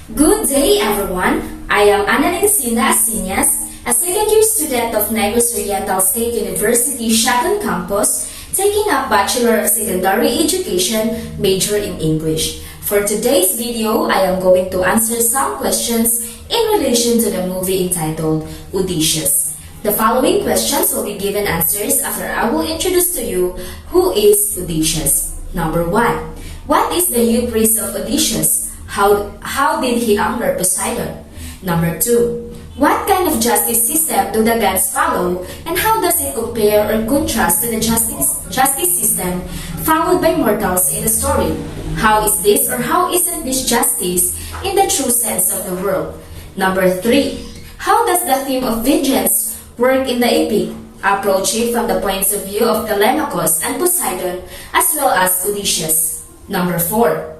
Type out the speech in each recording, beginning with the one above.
Good day, everyone. I am Cinda Asinas, a second-year student of Negros Oriental State University, Shagan Campus, taking up Bachelor of Secondary Education, major in English. For today's video, I am going to answer some questions in relation to the movie entitled Odysseus. The following questions will be given answers after I will introduce to you who is Odysseus. Number 1. What is the hubris of Odysseus? How did he anger Poseidon? Number 2. What kind of justice system do the gods follow, and how does it compare or contrast to the justice system followed by mortals in the story? How is this or how isn't this justice in the true sense of the word? Number 3. How does the theme of vengeance work in the epic? Approach it from the points of view of Telemachus and Poseidon as well as Odysseus. Number 4.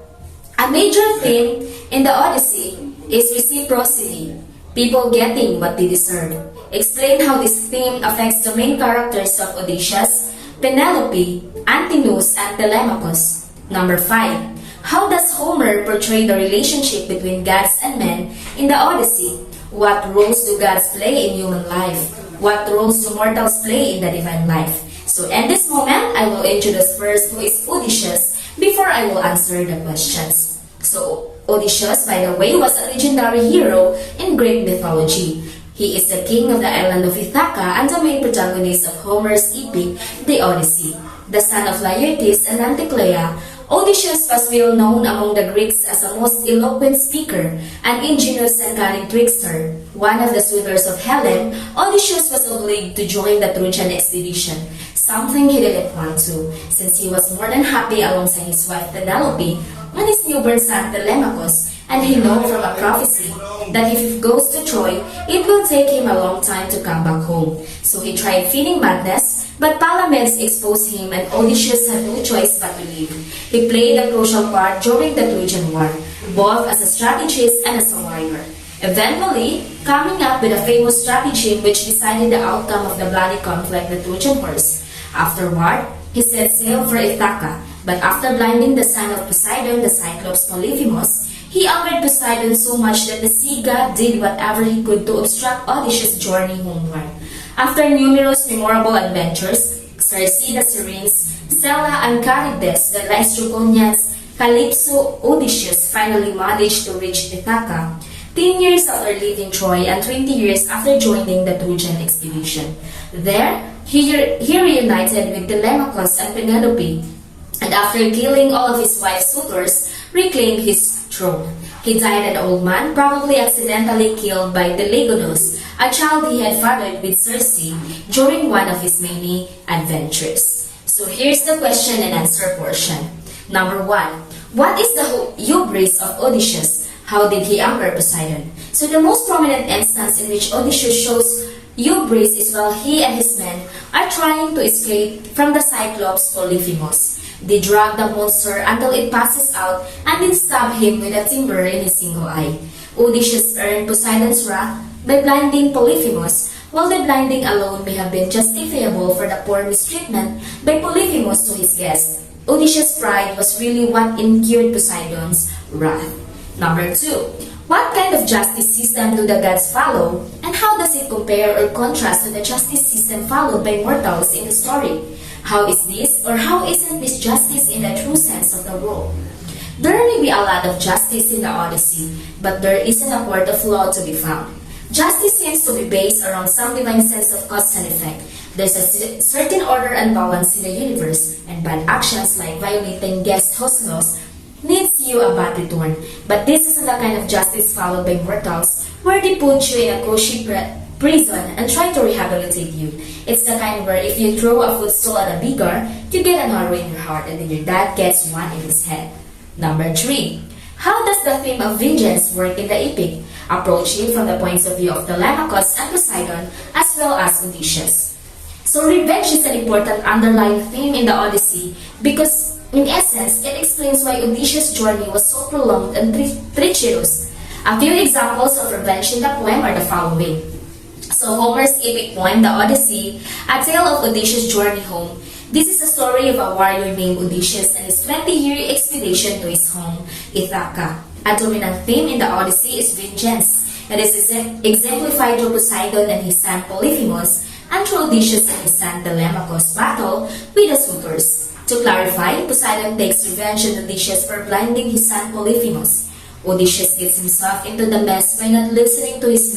A major theme in the Odyssey is reciprocity, people getting what they deserve. Explain how this theme affects the main characters of Odysseus, Penelope, Antinous, and Telemachus. Number 5. How does Homer portray the relationship between gods and men in the Odyssey? What roles do gods play in human life? What roles do mortals play in the divine life? So in this moment, I will introduce first who is Odysseus before I will answer the questions. So, Odysseus, by the way, was a legendary hero in Greek mythology. He is the king of the island of Ithaca and the main protagonist of Homer's epic, the Odyssey. The son of Laertes and Anticlea, Odysseus was well known among the Greeks as a most eloquent speaker, an ingenious and cunning trickster. One of the suitors of Helen, Odysseus was obliged to join the Trojan expedition, something he didn't want to, since he was more than happy alongside his wife Penelope and his newborn son Telemachus, and he knew from a prophecy that if he goes to Troy, it will take him a long time to come back home. So he tried feigning madness, but Palamedes exposed him and Odysseus had no choice but to leave. He played a crucial part during the Trojan War, both as a strategist and as a warrior, eventually coming up with a famous strategy which decided the outcome of the bloody conflict, the Trojan Horse. Afterward, he set sail for Ithaca, but after blinding the son of Poseidon, the Cyclops Polyphemus, he angered Poseidon so much that the sea god did whatever he could to obstruct Odysseus' journey homeward. After numerous memorable adventures, Circe the Sirens, Scylla and Charybdis, the Laestrygonians, Calypso, Odysseus finally managed to reach Ithaca, 10 years after leaving Troy and 20 years after joining the Trojan expedition. There, he reunited with Telemachus and Penelope, and after killing all of his wife's suitors, reclaimed his throne. He died an old man, probably accidentally killed by Telegonus, a child he had fathered with Circe during one of his many adventures. So here's the question and answer portion. Number 1. What is the hubris of Odysseus? How did he anger Poseidon? So the most prominent instance in which Odysseus shows hubris is while he and his men are trying to escape from the Cyclops Polyphemus. They drag the monster until it passes out and then stab him with a timber in his single eye. Odysseus earned Poseidon's wrath by blinding Polyphemus, while the blinding alone may have been justifiable for the poor mistreatment by Polyphemus to his guest. Odysseus' pride was really what incurred Poseidon's wrath. Number 2. What kind of justice system do the gods follow, and how does it compare or contrast to the justice system followed by mortals in the story? How is this or how isn't this justice in the true sense of the word? There may be a lot of justice in the Odyssey, but there isn't a court of law to be found. Justice seems to be based around some divine sense of cause and effect. There's a certain order and balance in the universe, and bad actions like violating guest host laws needs you a bad return. But this isn't the kind of justice followed by mortals, where they put you in a cushy prison and try to rehabilitate you. It's the kind where if you throw a footstool at a beggar, you get an arrow in your heart and then your dad gets one in his head. Number 3. How does the theme of vengeance work in the epic? Approach it from the points of view of Telemachus and Poseidon as well as Odysseus. So revenge is an important underlying theme in the Odyssey because in essence, it explains why Odysseus' journey was so prolonged and treacherous. A few examples of revenge in the poem are the following. So Homer's epic poem, the Odyssey, a tale of Odysseus' journey home. This is a story of a warrior named Odysseus and his 20-year expedition to his home, Ithaca. A dominant theme in the Odyssey is vengeance. It is exemplified through Poseidon and his son Polyphemus, and through Odysseus and his son Telemachus' battle with the suitors. To clarify, Poseidon takes revenge on Odysseus for blinding his son Polyphemus. Odysseus gets himself into the mess by not listening to his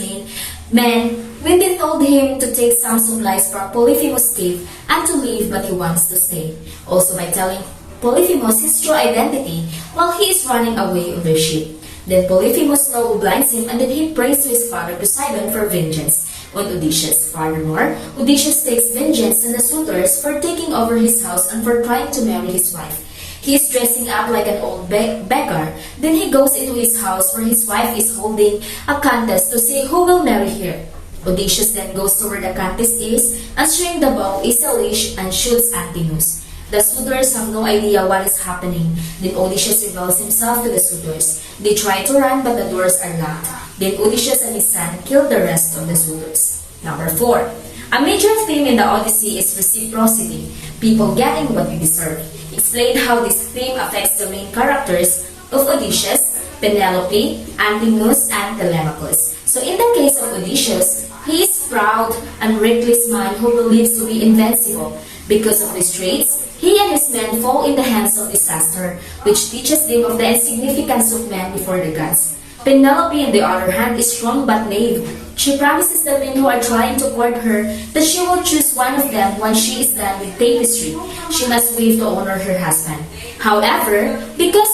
men when they told him to take some supplies from Polyphemus' cave and to leave, but he wants to stay. Also by telling Polyphemus his true identity while he is running away on their ship. Then Polyphemus now blinds him, and then he prays to his father Poseidon for vengeance on Odysseus. Furthermore, Odysseus takes vengeance on the suitors for taking over his house and for trying to marry his wife. He is dressing up like an old beggar. Then he goes into his house where his wife is holding a contest to see who will marry her. Odysseus then goes to where the contest is, and string the bow is a leash and shoots Antinous. The suitors have no idea what is happening. Then Odysseus reveals himself to the suitors. They try to run, but the doors are locked. Then Odysseus and his son kill the rest of the suitors. Number 4. A major theme in the Odyssey is reciprocity, people getting what we deserve. Explain how this theme affects the main characters of Odysseus, Penelope, Antinous, and Telemachus. So in the case of Odysseus, he is proud and reckless man who believes to be invincible. Because of these traits, he and his men fall in the hands of disaster, which teaches them of the insignificance of men before the gods. Penelope, on the other hand, is strong but naive. She promises the men who are trying to court her that she will choose one of them once she is done with tapestry. She must wait to honor her husband. However, because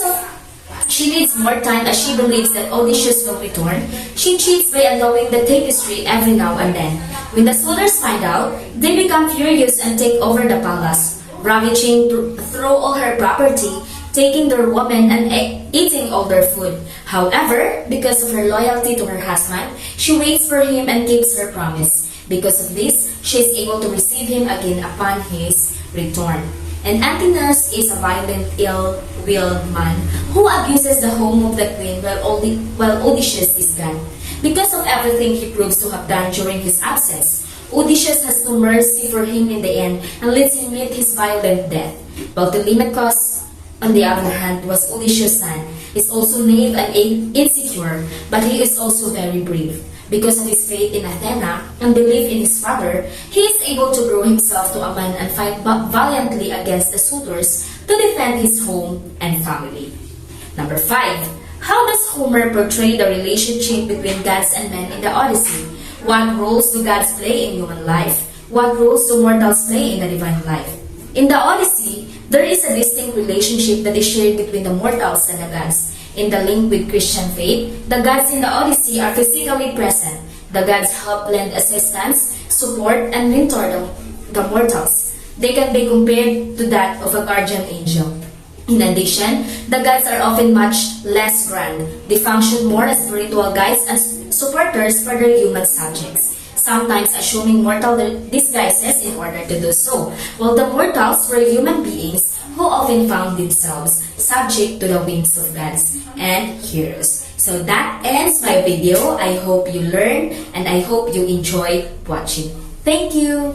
she needs more time as she believes that Odysseus will return, she cheats by allowing the tapestry every now and then. When the suitors find out, they become furious and take over the palace, ravaging through all her property, taking their women and eating all their food. However, because of her loyalty to her husband, she waits for him and keeps her promise. Because of this, she is able to receive him again upon his return. And Antinous is a violent, ill-willed man who abuses the home of the queen while Odysseus is gone. Because of everything he proves to have done during his absence, Odysseus has no mercy for him in the end and lets him meet his violent death. While Telemachus, on the other hand, was Odysseus' son, is also naive and insecure, but he is also very brave. Because of his faith in Athena and belief in his father, he is able to grow himself to a man and fight valiantly against the suitors to defend his home and family. Number 5. How does Homer portray the relationship between gods and men in the Odyssey? What roles do gods play in human life? What roles do mortals play in the divine life? In the Odyssey, there is a distinct relationship that is shared between the mortals and the gods. In the link with Christian faith, the gods in the Odyssey are physically present. The gods help lend assistance, support, and mentor the mortals. They can be compared to that of a guardian angel. In addition, the gods are often much less grand. They function more as spiritual guides and supporters for their human subjects, sometimes assuming mortal disguises in order to do so, while the mortals were human beings who often found themselves subject to the whims of gods and heroes. So that ends my video. I hope you learned and I hope you enjoyed watching. Thank you!